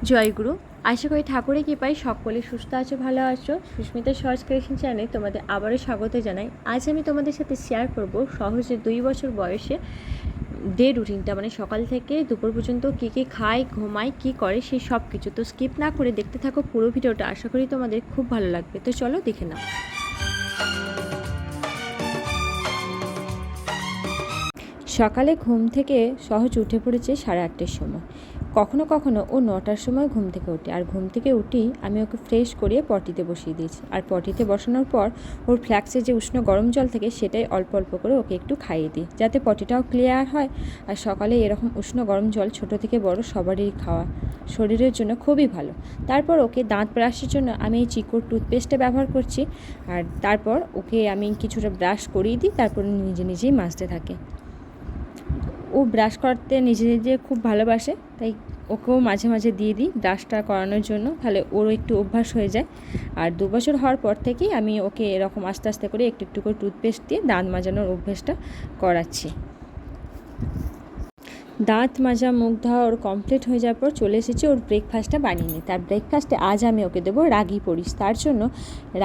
জয়গুরু। আশা করি ঠাকুরের কৃপায় সকলে সুস্থ আছো, ভালো আছো। সুস্মিতা সহজ ক্রিয়েশন চ্যানেলে তোমাদের আবারও স্বাগত জানাই। আজ আমি তোমাদের সাথে শেয়ার করব সহজে 2 বছর বয়সে ডে রুটিনটা, মানে সকাল থেকে দুপুর পর্যন্ত কী কী খায়, ঘুমায়, কী করে সেই সব কিছু। তো স্কিপ না করে দেখতে থাকো পুরো ভিডিওটা, আশা করি তোমাদের খুব ভালো লাগবে। তো চলো দেখে নাও। সকালে ঘুম থেকে সহজ উঠে পড়েছে 8:30টার সময়। কখনো কখনো ও 9টার সময় ঘুম থেকে ওঠে, আর ঘুম থেকে উঠেই আমি ওকে ফ্রেশ করিয়ে পটিতে বসিয়ে দিয়েছি। আর পটিতে বসানোর পর ওর ফ্ল্যাক্সে যে উষ্ণ গরম জল থাকে সেটাই অল্প অল্প করে ওকে একটু খাইয়ে দিই, যাতে পটিটাও ক্লিয়ার হয়। আর সকালে এরকম উষ্ণ গরম জল ছোট থেকে বড় সবারই খাওয়া শরীরের জন্য খুবই ভালো। তারপর ওকে দাঁত ব্রাশের জন্য আমি এই চিকোর টুথপেস্টটা ব্যবহার করছি। আর তারপর ওকে আমি কিছুটা ব্রাশ করিয়ে দিই, তারপর নিজে নিজেই মাজতে থাকে। ও ব্রাশ করতে নিজে নিজে খুব ভালোবাসে, তাই ওকেও মাঝে মাঝে দিয়ে দিই ব্রাশটা করানোর জন্য, তাহলে ওরও একটু অভ্যাস হয়ে যায়। আর 2 বছর হওয়ার পর থেকেই আমি ওকে এরকম আস্তে আস্তে করে একটু একটু করে টুথপেস্ট দিয়ে দাঁত মাজানোর অভ্যাসটা করাচ্ছি। দাঁত মাজা, মুখ ধোয়া ওর কমপ্লিট হয়ে যাওয়ার পর চলে এসেছি ওর ব্রেকফাস্টটা বানিয়ে নিই। তার ব্রেকফাস্টে আজ আমি ওকে দেবো রাগি পরিশ। তার জন্য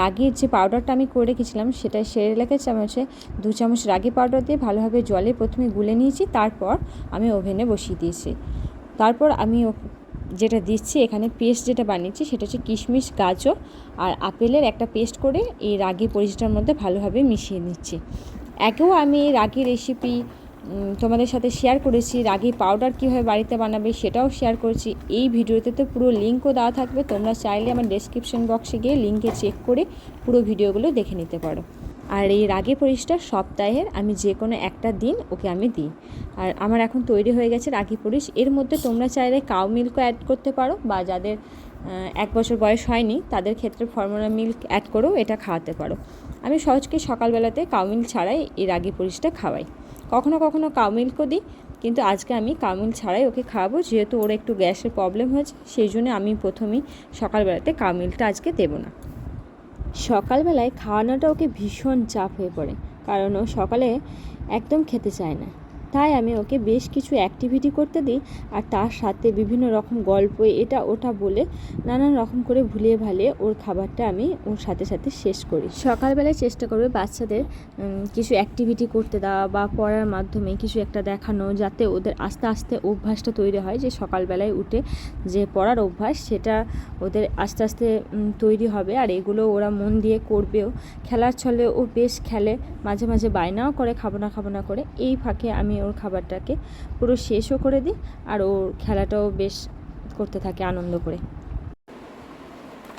রাগির যে পাউডারটা আমি করে রেখেছিলাম সেটা সেরেলাকের চামচে 2 চামচ রাগি পাউডার দিয়ে ভালোভাবে জলে প্রথমে গুলে নিয়েছি, তারপর আমি ওভেনে বসিয়ে দিয়েছি। তারপর আমি যেটা দিচ্ছি এখানে পেস্ট যেটা বানিয়েছি সেটা হচ্ছে কিশমিশ, গাজর আর আপেলের একটা পেস্ট করে এই রাগি পরিশটার মধ্যে ভালোভাবে মিশিয়ে নিচ্ছি। আগেও আমি রাগি রেসিপি তোমাদের সাথে শেয়ার করেছি, রাগি পাউডার কীভাবে বাড়িতে বানাবে সেটাও শেয়ার করেছি। এই ভিডিওতে তো পুরো লিঙ্কও দেওয়া থাকবে, তোমরা চাইলে আমার ডেসক্রিপশন বক্সে গিয়ে লিঙ্কে চেক করে পুরো ভিডিওগুলো দেখে নিতে পারো। আর এই রাগি পরিশটা সপ্তাহের আমি যে কোনো একটা দিন ওকে আমি দিই। আর আমার এখন তৈরি হয়ে গেছে রাগি পরিশ। এর মধ্যে তোমরা চাইলে কাউ মিল্কও অ্যাড করতে পারো, বা যাদের 1 বছর বয়স হয়নি তাদের ক্ষেত্রে ফর্মুলা মিল্ক অ্যাড করেও এটা খাওয়াতে পারো। আমি সহজকে সকালবেলাতে কাউ মিল্ক ছাড়াই এই রাগি পরিশটা খাওয়াই। কখনো কখনো কাউ মিল্কও দিই, কিন্তু আজকে আমি কাউ মিল্ক ছাড়াই ওকে খাওয়াবো, যেহেতু ওর একটু গ্যাসের প্রবলেম হয়েছে, সেই জন্য আমি প্রথমেই সকালবেলাতে কাউ মিল্কটা আজকে দেবো না। সকালবেলায় খাওয়ানোটা ওকে ভীষণ চাপ হয়ে পড়ে, কারণ ও সকালে একদম খেতে চায় না। তাই আমি ওকে বেশ কিছু অ্যাক্টিভিটি করতে দিই, আর তার সাথে বিভিন্ন রকম গল্প এটা ওটা বলে নানান রকম করে ভুলিয়ে ভালিয়ে ওর খাবারটা আমি ওর সাথে সাথে শেষ করি। সকালবেলায় চেষ্টা করবে বাচ্চাদের কিছু অ্যাক্টিভিটি করতে দেওয়া বা পড়ার মাধ্যমে কিছু একটা দেখানো, যাতে ওদের আস্তে আস্তে অভ্যাসটা তৈরি হয়, যে সকালবেলায় উঠে যে পড়ার অভ্যাস সেটা ওদের আস্তে আস্তে তৈরি হবে। আর এগুলো ওরা মন দিয়ে করবেও। খেলার ছলে ও বেশ খেলে, মাঝে মাঝে বায়নাও করে খাবো না করে। এই ফাঁকে আমি ওর খাবারটাকে পুরো শেষও করে দিই, আর ওর খেলাটাও বেশ করতে থাকে আনন্দ করে।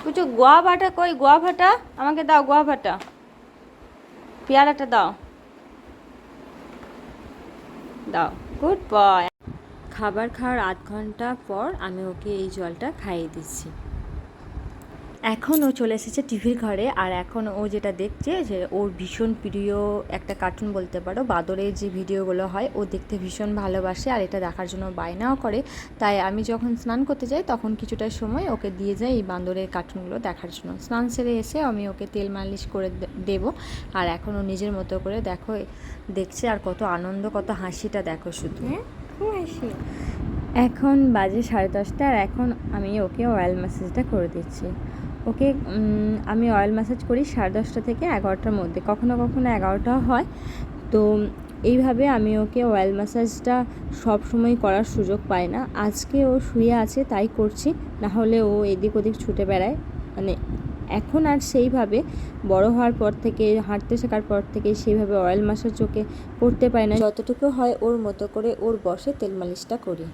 কিছু গোয়াভাটা কই, গোয়াভাটা আমাকে দাও, গোয়াভাটা, পেয়ারাটা দাও, দাও, গুড বয়। খাবার খাওয়ার 8 ঘন্টা পর আমি ওকে এই জলটা খাইয়ে দিচ্ছি। এখন ও চলে এসেছে টিভির ঘরে, আর এখন ও যেটা দেখছে যে ওর ভীষণ প্রিয় একটা কার্টুন বলতে পারো, বাদরের যে ভিডিওগুলো হয় ও দেখতে ভীষণ ভালোবাসে, আর এটা দেখার জন্য বায়নাও করে। তাই আমি যখন স্নান করতে যাই তখন কিছুটা সময় ওকে দিয়ে যাই এই বান্দরের কার্টুনগুলো দেখার জন্য। স্নান সেরে এসে আমি ওকে তেল মালিশ করে দেবো। আর এখন ও নিজের মতো করে দেখো দেখছে, আর কত আনন্দ, কত হাসিটা দেখো শুধু, খুব হাসি। এখন বাজে 10:30, আর এখন আমি ওকে অয়েল ম্যাসাজটা করে দিচ্ছি। ওকে আমি অয়েল ম্যাসাজ করি 10:30 থেকে 11টার মধ্যে, কখনো কখনো 11টাও হয়। তো এইভাবে আমি ওকে অয়েল ম্যাসাজটা সব সময় করার সুযোগ পাই না। আজকে ও শুয়ে আছে তাই করছি, নাহলে ও এদিক ওদিক ছুটে বেড়ায়। মানে এখন আর সেইভাবে বড় হওয়ার পর থেকে, হাঁটতে শেখার পর থেকে সেইভাবে অয়েল ম্যাসাজ ওকে করতে পারি না। যতটুকু হয় ওর মতো করে ওর বসে তেল মালিশটা করি,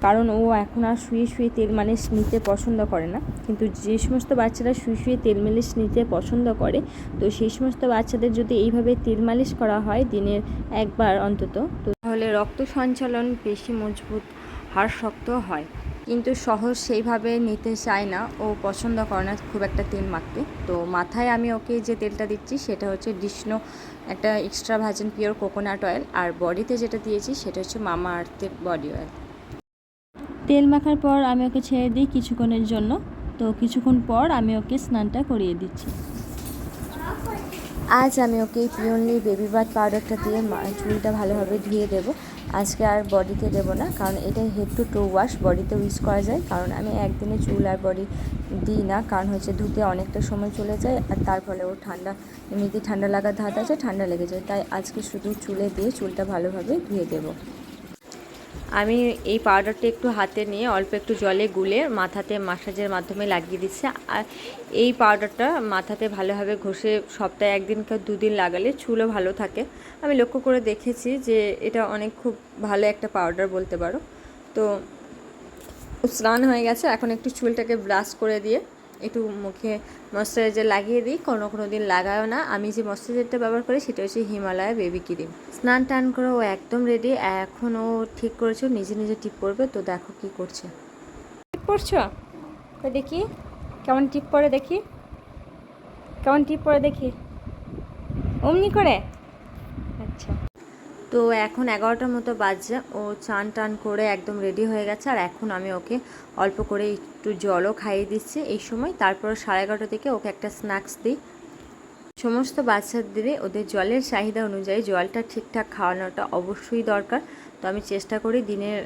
কারণ ও এখন আর শুয়ে শুয়ে তেল মালিশ নিতে পছন্দ করে না। কিন্তু যে সমস্ত বাচ্চারা শুয়ে শুয়ে তেল মালিশ নিতে পছন্দ করে, তো সেই সমস্ত বাচ্চাদের যদি এইভাবে তেল মালিশ করা হয় দিনের একবার অন্তত, তো তাহলে রক্ত সঞ্চালন, পেশি মজবুত, হাড় শক্ত হয়। কিন্তু সহজ সেইভাবে নিতে চায় না, ও পছন্দ করে না খুব একটা তেল মাখতে। তো মাথায় আমি ওকে যে তেলটা দিচ্ছি সেটা হচ্ছে ডিসনো একটা extra virgin pure coconut oil, আর বডিতে যেটা দিয়েছি সেটা হচ্ছে মামা আর্থের বডি অয়েল। তেল মাখার পর আমি ওকে ছেড়ে দিই কিছুক্ষণের জন্য। তো কিছুক্ষণ পর আমি ওকে স্নানটা করিয়ে দিচ্ছি। আজ আমি ওকে পিওনলি বেবি বাথ পাউডারটা দিয়ে চুলটা ভালোভাবে ধুয়ে দেবো। আজকে আর বডিতে দেবো না, কারণ এটা হেড টু টো ওয়াশ, বডিতে ইউজ করা যায়। কারণ আমি একদিনে চুল আর বডি দিই না, কারণ হচ্ছে ধুতে অনেকটা সময় চলে যায়, আর তার ফলে ও ঠান্ডা, এমনিতে ঠান্ডা লাগার ধাত আছে, ঠান্ডা লেগে যায়। তাই আজকে শুধু চুলে দিয়ে চুলটা ভালোভাবে ধুয়ে দেবো। আমি এই পাউডারটা একটু হাতে নিয়ে অল্প একটু জলে গুলে মাথাতে মাসাজের মাধ্যমে লাগিয়ে দিচ্ছি। আর এই পাউডারটা মাথাতে ভালোভাবে ঘষে সপ্তাহে 1 দিন কি 2 দিন লাগালে চুলও ভালো থাকে। আমি লক্ষ্য করে দেখেছি যে এটা অনেক খুব ভালো একটা পাউডার বলতে পারো। তো স্নান হয়ে গেছে, এখন একটু চুলটাকে ব্রাশ করে দিয়ে একটু মুখে ময়শ্চারাইজার লাগিয়ে দিই। কোনো দিন লাগাও না। আমি যে ময়শ্চারাইজারটা ব্যবহার করি সেটা হচ্ছে হিমালয়া বেবি ক্রিম। স্নান টান করে ও একদম রেডি। এখন ও ঠিক করেছে নিজে নিজে টিপ পড়বে। তো দেখো কি করছে। টিপ পড়ছো? তো দেখি কেমন টিপ পড়ে, দেখি কেমন টিপ পড়ে, দেখি অমনি করে। আচ্ছা, তো এখন 11টার মতো বাজছে। ও চান টান করে একদম রেডি হয়ে গেছে। আর এখন আমি ওকে অল্প করে একটু জলও খাইয়ে দিচ্ছি এই সময়। তারপর 11:30 থেকে ওকে একটা স্ন্যাক্স দিই। সমস্ত বাচ্চাদেরই ওদের জলের চাহিদা অনুযায়ী জলটা ঠিকঠাক খাওয়ানোটা অবশ্যই দরকার। তো আমি চেষ্টা করি দিনের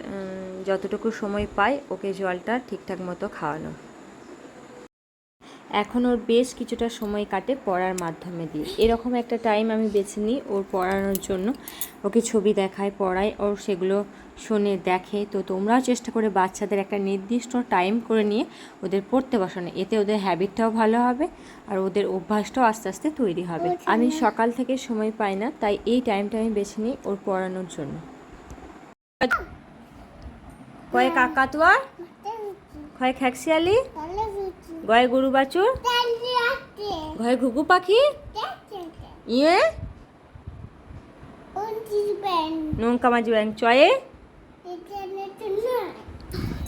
যতটুকু সময় পাই ওকে জলটা ঠিকঠাক মতো খাওয়ানো। এখন ওর বেশ কিছুটা সময় কাটে পড়ার মাধ্যমে দিয়ে। এরকম একটা টাইম আমি বেছে নিই ওর পড়ানোর জন্য। ওকে ছবি দেখায়, পড়ায়, ওর সেগুলো শোনে, দেখে। তো তোমরাও চেষ্টা করে বাচ্চাদের একটা নির্দিষ্ট টাইম করে নিয়ে ওদের পড়তে বসানো। এতে ওদের হ্যাবিটটাও ভালো হবে আর ওদের অভ্যাসটাও আস্তে আস্তে তৈরি হবে। আমি সকাল থেকে সময় পাই না, তাই এই টাইমটা আমি বেছে নিই ওর পড়ানোর জন্য। কয় কাকাতুয়া, কয় খ্যাকশিয়ালি, গয় গরু বাছুর, ঘয় ঘুঘু পাখি, ইয়ে নৌকা মাঝি ব্যাং চয়ে।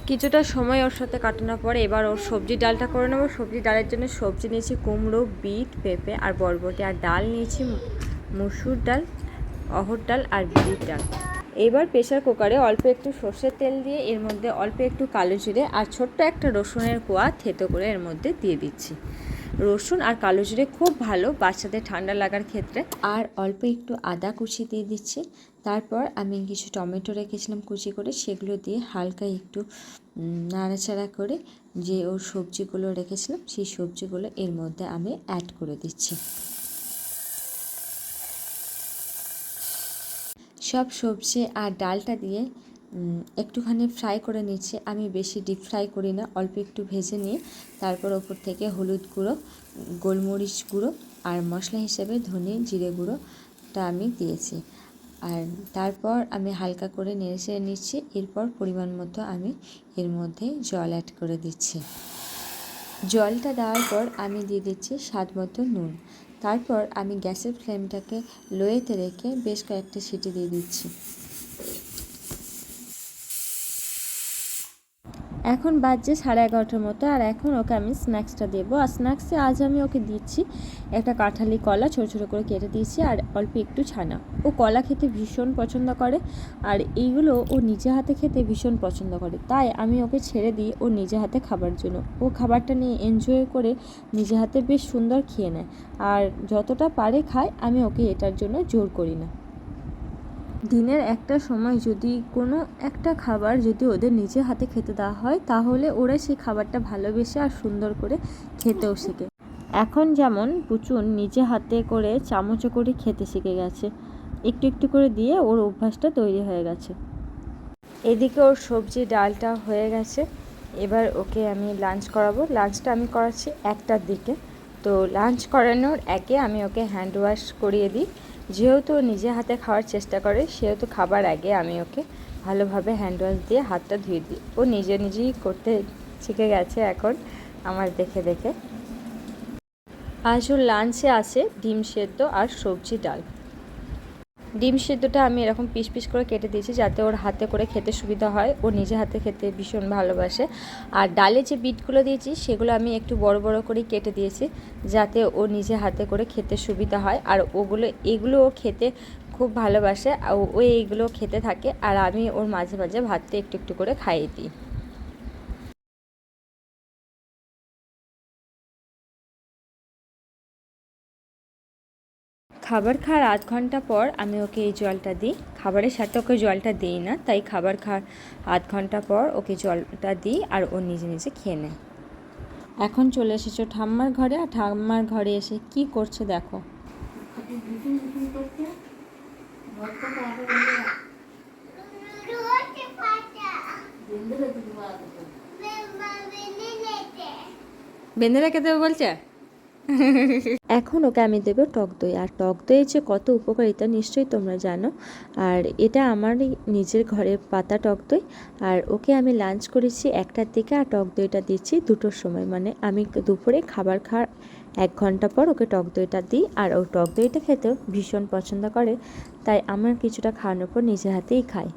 কিছুটা সময় ওর সাথে কাটানোর পরে এবার ওর সবজি ডালটা করে নেবো। সবজি ডালের জন্য সবজি নিয়েছি কুমড়ো, বিট, পেঁপে আর বরবটি। আর ডাল নিয়েছি মুসুর ডাল, অড়হর ডাল আর বিউলির ডাল। এবার প্রেসার কুকারে অল্প একটু সর্ষের তেল দিয়ে এর মধ্যে অল্প একটু কালো জিরে আর ছোট্ট একটা রসুনের কোয়া থেতো করে এর মধ্যে দিয়ে দিচ্ছি। রসুন আর কালো জিরে খুব ভালো বাচ্চাদের ঠান্ডা লাগার ক্ষেত্রে। আর অল্প একটু আদা কুচি দিয়ে দিচ্ছি। তারপর আমি কিছু টমেটো রেখেছিলাম কুচি করে, সেগুলো দিয়ে হালকা একটু নাড়াচাড়া করে যে ওর সবজিগুলো রেখেছিলাম সেই সবজিগুলো এর মধ্যে আমি অ্যাড করে দিচ্ছি। সব সবজি আর ডালটা দিয়ে একটুখানি ফ্রাই করে নিচ্ছি। আমি বেশি ডিপ ফ্রাই করি না, অল্প একটু ভেজে নিয়ে তারপর ওপর থেকে হলুদ গুঁড়ো, গোলমরিচ গুঁড়ো আর মশলা হিসেবে ধনে জিরে গুঁড়োটা আমি দিয়েছি। আর তারপর আমি হালকা করে নেড়ে নিচ্ছি। এরপর পরিমাণ মতো আমি এর মধ্যে জল অ্যাড করে দিচ্ছি। জলটা দেওয়ার পর আমি দিয়ে দিচ্ছি স্বাদ মতো নুন। তারপর আমি গ্যাসের ফ্লেমটাকে লোয়েতে রেখে বেশ কয়েকটা সিটি দিয়ে দিচ্ছি। এখন বাজছে 11:30 মতো। আর এখন ওকে আমি স্ন্যাক্সটা দেবো। আর স্ন্যাক্সে আজ আমি ওকে দিচ্ছি একটা কাঁঠালি কলা ছোটো ছোটো করে কেটে দিয়েছি আর অল্প একটু ছানা। ও কলা খেতে ভীষণ পছন্দ করে আর এইগুলো ও নিজে হাতে খেতে ভীষণ পছন্দ করে। তাই আমি ওকে ছেড়ে দিই ও নিজে হাতে খাবার জন্য। ও খাবারটা নিয়ে এনজয় করে নিজে হাতে বেশ সুন্দর খেয়ে নেয়। আর যতটা পারে খায়, আমি ওকে এটার জন্য জোর করি না। দিনের একটা সময় যদি কোনো একটা খাবার যদি ওদের নিজে হাতে খেতে দেওয়া হয়, তাহলে ওরা সেই খাবারটা ভালোবেসে আর সুন্দর করে খেতেও শেখে। এখন যেমন পুচুন নিজে হাতে করে চামচে করে খেতে শিখে গেছে, একটু একটু করে দিয়ে ওর অভ্যাসটা তৈরি হয়ে গেছে। এদিকে ওর সবজি ডালটা হয়ে গেছে। এবার ওকে আমি লাঞ্চ করাবো। লাঞ্চটা আমি করাচ্ছি 1টার দিকে। তো লাঞ্চ করানোর আগে আমি ওকে হ্যান্ড ওয়াশ করিয়ে দিই। যেহেতু নিজে হাতে খাওয়ার চেষ্টা করে, সেহেতু খাবার আগে আমি ওকে ভালোভাবে হ্যান্ড ওয়াশ দিয়ে হাতটা ধুয়ে দিই। ও নিজেই করতে শিখে গেছে এখন আমার দেখে দেখে। আজ ওর লাঞ্চে আছে ডিম সেদ্ধ আর সবজি ডাল। ডিম সেদ্ধটা আমি এরকম পিস পিস করে কেটে দিয়েছি যাতে ওর হাতে করে খেতে সুবিধা হয়। ও নিজে হাতে খেতে ভীষণ ভালোবাসে। আর ডালে যে বিটগুলো দিয়েছি সেগুলো আমি একটু বড় বড় করেই কেটে দিয়েছি যাতে ও নিজে হাতে করে খেতে সুবিধা হয়। আর এগুলো ও খেতে খুব ভালোবাসে। ও এইগুলো খেতে থাকে আর আমি ওর মাঝে মাঝে ভাতটা একটু একটু করে খাইয়ে দিই। খাবার খাওয়ার আধ ঘন্টা পর আমি ওকে এই জলটা দিই। খাবারের সাথে ওকে জলটা দিই না, তাই খাবার খাওয়ার আধ ঘন্টা পর ওকে জলটা দিই আর ও নিজে নিজে খেয়ে নেয়। এখন চলে এসেছো ঠাম্মার ঘরে, আর ঠাম্মার ঘরে এসে কি করছে দেখো। বেঁধে রেখে দেবে বলছে। এখন ওকে আমি দেবো টক দই, আর টক দইয়ের যে কত উপকারিতা নিশ্চয়ই তোমরা জানো। আর এটা আমারই নিজের ঘরের পাতা টক দই। আর ওকে আমি লাঞ্চ করেছি 1টার দিকে, আর টক দইটা দিচ্ছি 2টোর সময়, মানে আমি দুপুরে খাবার খাওয়ার 1 ঘন্টা পর ওকে টক দইটা দিই। আর ও টক দইটা খেতেও ভীষণ পছন্দ করে, তাই আমার কিছুটা খাওয়ানোর পর নিজের হাতেই খায়।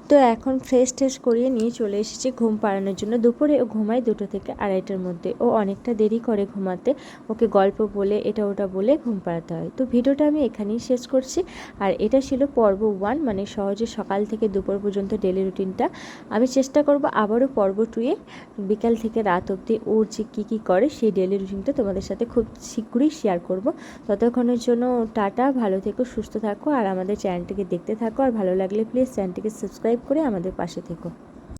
তো এখন ফ্রেশ ট্রেশ করিয়ে নিয়ে চলে এসেছি ঘুম পাড়ানোর জন্য। দুপুরে ও ঘুমায় 2টো থেকে 2:30টার মধ্যে। ও অনেকটা দেরি করে ঘুমাতে, ওকে গল্প বলে এটা ওটা বলে ঘুম পাড়াতে হয়। তো ভিডিওটা আমি এখানেই শেষ করছি। আর এটা ছিল পর্ব 1, মানে সহজে সকাল থেকে দুপুর পর্যন্ত ডেলি রুটিনটা। আমি চেষ্টা করব আবারও পর্ব 2-এ বিকাল থেকে রাত অবধি ওর যে কী করে সেই ডেলি রুটিনটা তোমাদের সাথে খুব শীঘ্রই শেয়ার করব। ততক্ষণের জন্য টাটা, ভালো থেকো, সুস্থ থাকো, আর আমাদের চ্যানেলটিকে দেখতে থাকো। আর ভালো লাগলে প্লিজ চ্যানেলটিকে সাবস্ক্রাইব করে আমাদের পাশে থেকো।